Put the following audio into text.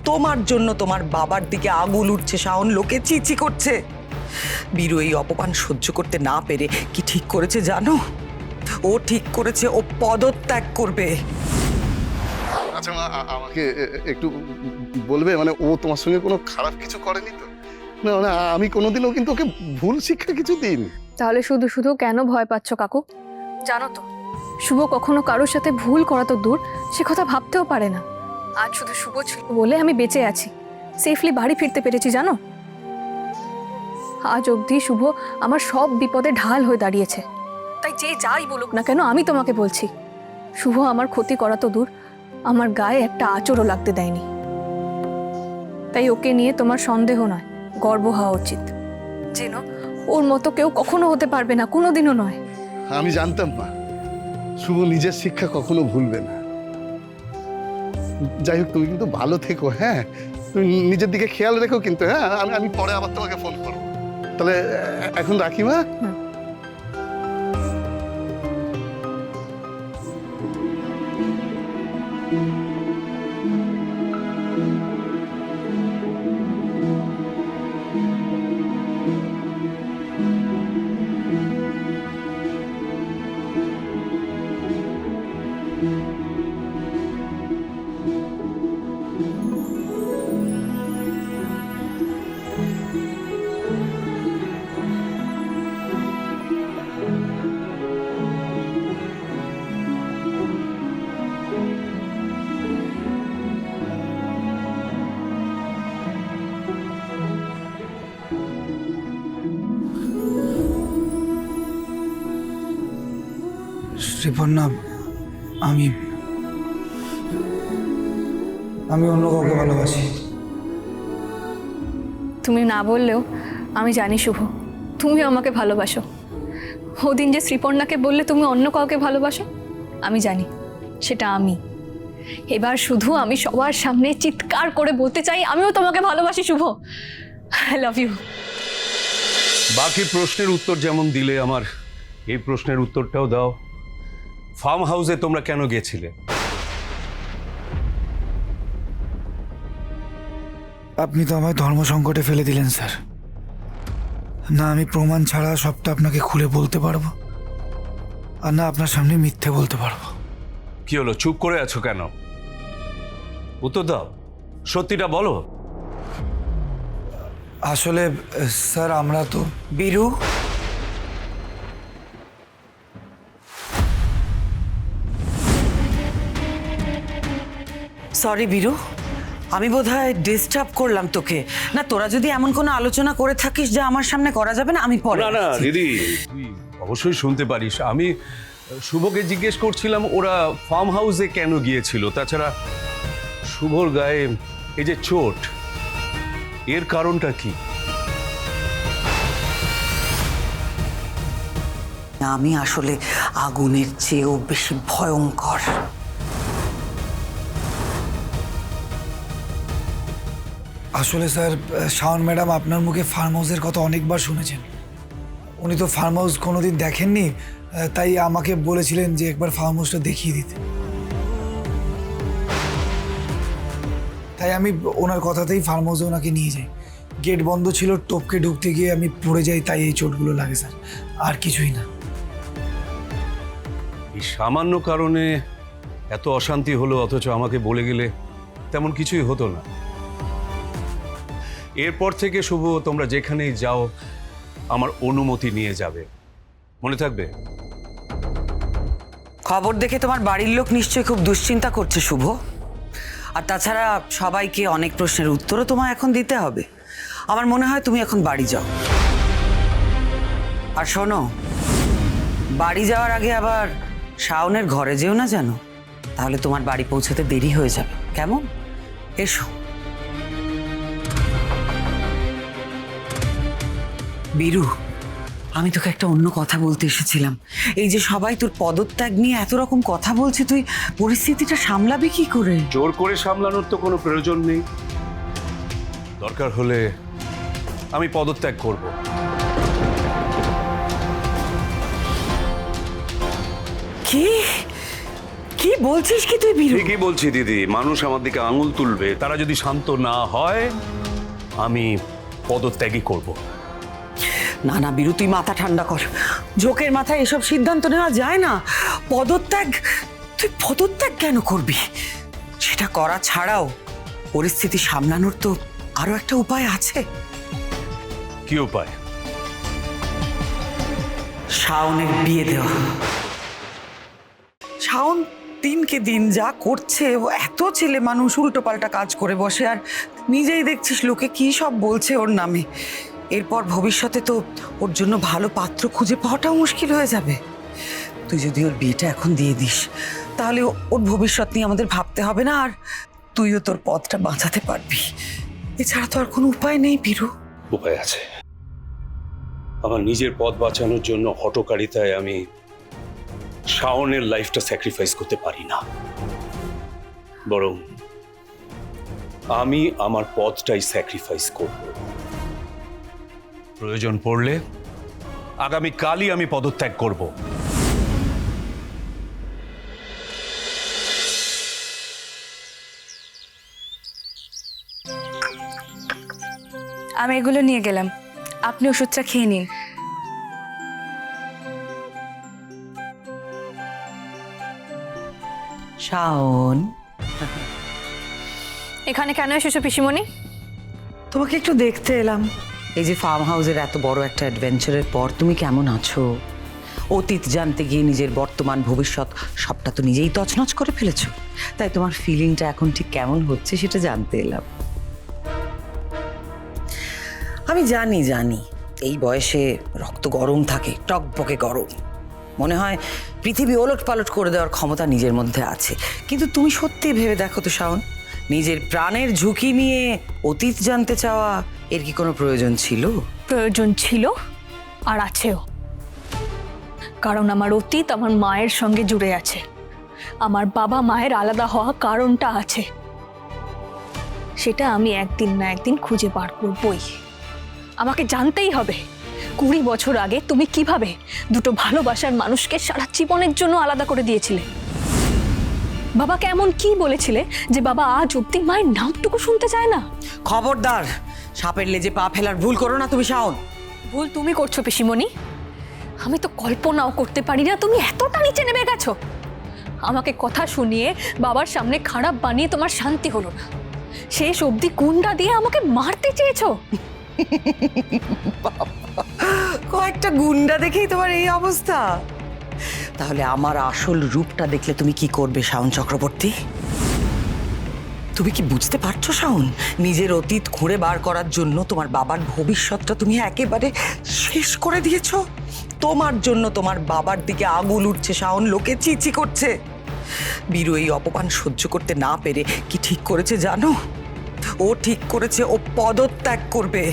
তোমার জন্য তোমার বাবার দিকে আগুন উঠছে, শাওন, লোকে চিচি করছে। বীরু এই অপমান সহ্য করতে না পেরে কি ঠিক করেছে জানো? ও ঠিক করেছে ও পদত্যাগ করবে। আচ্ছা মা, আমাকে একটু বলবে, মানে ও তোমার সঙ্গে কোনো খারাপ কিছু করেনি তো? না মানে আমি কোনোদিনও কিন্তু ওকে ভুল শিক্ষা কিছু দিইনি। তাহলে শুধু শুধু কেন ভয় পাচ্ছ কাকু? জানো তো, শুভ কখনো কারোর সাথে ভুল করা তো দূর, সে কথা ভাবতেও পারে না। আজ শুধু শুভ ছিল বলে আমি বেঁচে আছি, সেফলি বাড়ি ফিরতে পেরেছি জানো। আজ অবধি শুভ আমার সব বিপদে ঢাল হয়ে দাঁড়িয়েছে। তাই যে যাই বলুক না কেন, আমি তোমাকে বলছি, শুভ আমার ক্ষতি করা তো দূর, আমার গায়ে একটা আঁচড়ও লাগতে দেয়নি। তাই ওকে নিয়ে তোমার সন্দেহ নয়, গর্ব হওয়া উচিত। যেন ওর মতো কেউ কখনো হতে পারবে না, কোনোদিনও নয়। আমি জানতাম মা, শুভ নিজের শিক্ষা কখনো ভুলবে না। যাই হোক, তুমি কিন্তু ভালো থেকো। হ্যাঁ, তুমি নিজের দিকে খেয়াল রেখো কিন্তু। হ্যাঁ, আমি পরে আবার তোমাকে ফোন করবো। তাহলে এখন রাখি মা। শ্রীপর্ণা, আমি অন্য কাউকে ভালোবাসি। তুমি না বললেও আমি জানি শুভ, তুমিও আমাকে ভালোবাসো। ওদিন যে শ্রীপর্ণাকে বললে তুমি অন্য কাউকে ভালোবাসো, আমি জানি সেটা আমি। এবার শুধু আমি সবার সামনে চিৎকার করে বলতে চাই, আমিও তোমাকে ভালোবাসি শুভ। I love you. বাকি প্রশ্নের উত্তর যেমন দিলে, আমার এই প্রশ্নের উত্তরটাও দাও। ফার্ম হাউসে তোমরা কেন গেছিলে? আপনি তো আমায় ধর্ম সংকটে ফেলে দিলেন স্যার। না আমি প্রমাণ ছাড়া সবটা আপনাকে খুলে বলতে পারবো, আর না আপনার সামনে মিথ্যে বলতে পারবো। কি হলো, চুপ করে আছো কেন? উত্তর দাও, সত্যিটা বলো। আসলে স্যার আমরা তো বীরু, সরি বীরু, আমি বোধহয় ডিস্টার্ব করলাম তোকে। না, তোরা যদি এমন কোনো আলোচনা করে থাকিস যা আমার সামনে করা যাবে না, আমি পরে না না আসছি। দিদি, তুই অবশ্যই শুনতে পারিস। আমি শুভকে জিজ্ঞেস করছিলাম ওরা ফার্ম হাউসে কেন গিয়েছিল। তাছাড়া শুভর গায়ে এই যে চোট, এর কারণটা কি? আমি আসলে আগুনের চেয়েও বেশি ভয়ঙ্কর। আসলে স্যার, শাওন ম্যাডাম আপনার মুখে ফার্ম হাউসের কথা অনেকবার শুনেছেন। উনি তো ফার্ম হাউস কোনোদিন দেখেননি, তাই আমাকে বলেছিলেন যে একবার ফার্ম হাউসটা দেখিয়ে দিতে। তাই আমি ওনার কথাতেই ফার্ম হাউসে ওনাকে নিয়ে যাই। গেট বন্ধ ছিল, টপকে ঢুকতে গিয়ে আমি পড়ে যাই, তাই এই চোটগুলো লাগে স্যার, আর কিছুই না। এই সামান্য কারণে এত অশান্তি হলো, অথচ আমাকে বলে গেলে তেমন কিছুই হতো না। এরপর থেকে শুভ তোমরা যেখানেই যাও আমার অনুমতি নিয়ে যাবে, মনে থাকবে? খবর দেখে তোমার বাড়ির লোক নিশ্চয়ই খুব দুশ্চিন্তা করছে শুভ। আর তাছাড়া সবাইকে অনেক প্রশ্নের উত্তরও তোমায় এখন দিতে হবে। আমার মনে হয় তুমি এখন বাড়ি যাও। আর শোনো, বাড়ি যাওয়ার আগে আবার শাওনের ঘরে যেও না জানো, তাহলে তোমার বাড়ি পৌঁছাতে দেরি হয়ে যাবে। কেমন? এসো। বীরু, আমি তোকে একটা অন্য কথা বলতে এসেছিলাম। এই যে সবাই তোর পদত্যাগ নিয়ে এত রকম কথা বলছে, তুই পরিস্থিতিটা সামলাবি কি করে? জোর করে সামলানোর তো কোনো প্রয়োজন নেই। দরকার হলে আমি পদত্যাগ করব। কি? কি বলছিস কি তুই বীরু? ঠিকই বলছি দিদি, মানুষ আমার দিকে আঙুল তুলবে, তারা যদি শান্ত না হয় আমি পদত্যাগই করব। না না বীরু, তুই মাথা ঠান্ডা কর। ঝোঁকের মাথায় এসব সিদ্ধান্ত নেওয়া যায় না। পদত্যাগ? তুই পদত্যাগ কেন করবি? সেটা করা ছাড়াও পরিস্থিতি সামলানোর তো আরো একটা উপায় আছে। কি উপায়? শাওনের বিয়ে দেওয়া। শাওন দিনকে দিন যা করছে, ও এত ছেলে মানুষ উল্টো পাল্টা কাজ করে বসে, আর নিজেই দেখছিস লোকে কি সব বলছে ওর নামে। এরপর ভবিষ্যতে তো ওর জন্য ভালো পাত্র খুঁজে পাওয়াটাও মুশকিল হয়ে যাবে। তুই যদি ওর বিয়েটা এখন দিয়ে দিস, তাহলে ওর ভবিষ্যৎ নিয়ে আমাদের ভাবতে হবে না, আর তুইও তোর পথটা বাঁচাতে পারবি। এছাড়া তো আর কোনো উপায় নেই বীরু। উপায় আছে। আমার নিজের পথ বাঁচানোর জন্য হঠকারিতায় আমি শাওনের লাইফটা স্যাক্রিফাইস করতে পারি না, বরং আমি আমার পথটাই স্যাক্রিফাইস করব। প্রয়োজন পড়লে আগামী কালই আমি পদত্যাগ করব। আমি এগুলো নিয়ে গেলাম, আপনি ওষুধটা খেয়ে নিন। শাওন, এখানে কেন এসেছো পিসিমণি? তোমাকে একটু দেখতে এলাম। এই যে ফার্ম হাউসের এত বড় একটা অ্যাডভেঞ্চারের পর তুমি কেমন আছো? অতীত জানতে গিয়ে নিজের বর্তমান ভবিষ্যৎ সবটা তো নিজেই তছনছ করে ফেলেছো। তাই তোমার ফিলিংটা এখন ঠিক কেমন হচ্ছে সেটা জানতে এলাম। আমি জানি এই বয়সে রক্ত গরম থাকে, টকবকে গরম। মনে হয় পৃথিবী ওলট পালট করে দেওয়ার ক্ষমতা নিজের মধ্যে আছে। কিন্তু তুমি সত্যি ভেবে দেখো তো শাওন, নিজের প্রাণের ঝুঁকি নিয়ে অতীত জানতে চাওয়া এর কি কোনো প্রয়োজন ছিল? প্রয়োজন ছিল আর আছেও, কারণ আমার অতীত আমার মায়ের সঙ্গে জুড়ে আছে। আমার বাবা মায়ের আলাদা হওয়া কারণটা আছে, সেটা আমি একদিন না একদিন খুঁজে বার করবই। আমাকে জানতেই হবে 20 বছর আগে তুমি কিভাবে দুটো ভালোবাসার মানুষকে সারা জীবনের জন্য আলাদা করে দিয়েছিলে। বাবাকে এমন কি বলেছিলে যে বাবা আজ অব্দি মায়ের নামটুকু শুনতে চায় না? খবরদার, সাপের লেজে পা ফেলার ভুল করো না তুমি শাওন। ভুল তুমি করছো পিসিমণি। আমি তো কল্পনাও করতে পারি না তুমি এতটা নিচে নেমে গেছো। আমাকে কথা শুনিয়ে বাবার সামনে খারাপ বানিয়ে তোমার শান্তি হলো না, শেষ অবধি গুন্ডা দিয়ে আমাকে মারতে চেয়েছো। কয়েকটা গুন্ডা দেখেই তোমার এই অবস্থা? তাহলে আমার আসল রূপটা দেখলে তুমি কি করবে শাওন চক্রবর্তী? তুমি কি বুঝতে পারছো শাওন, নিজের অতীত খুঁড়ে বার করার জন্য তোমার বাবার ভবিষ্যৎটা তুমি একেবারে শেষ করে দিয়েছো। তোমার জন্য তোমার বাবার দিকে আঙুল উঠছে শাওন, লোকে চিচি করছে। বীরু এই অপমান সহ্য করতে না পেরে কি ঠিক করেছে জানো? ও ঠিক করেছে ও পদত্যাগ করবে।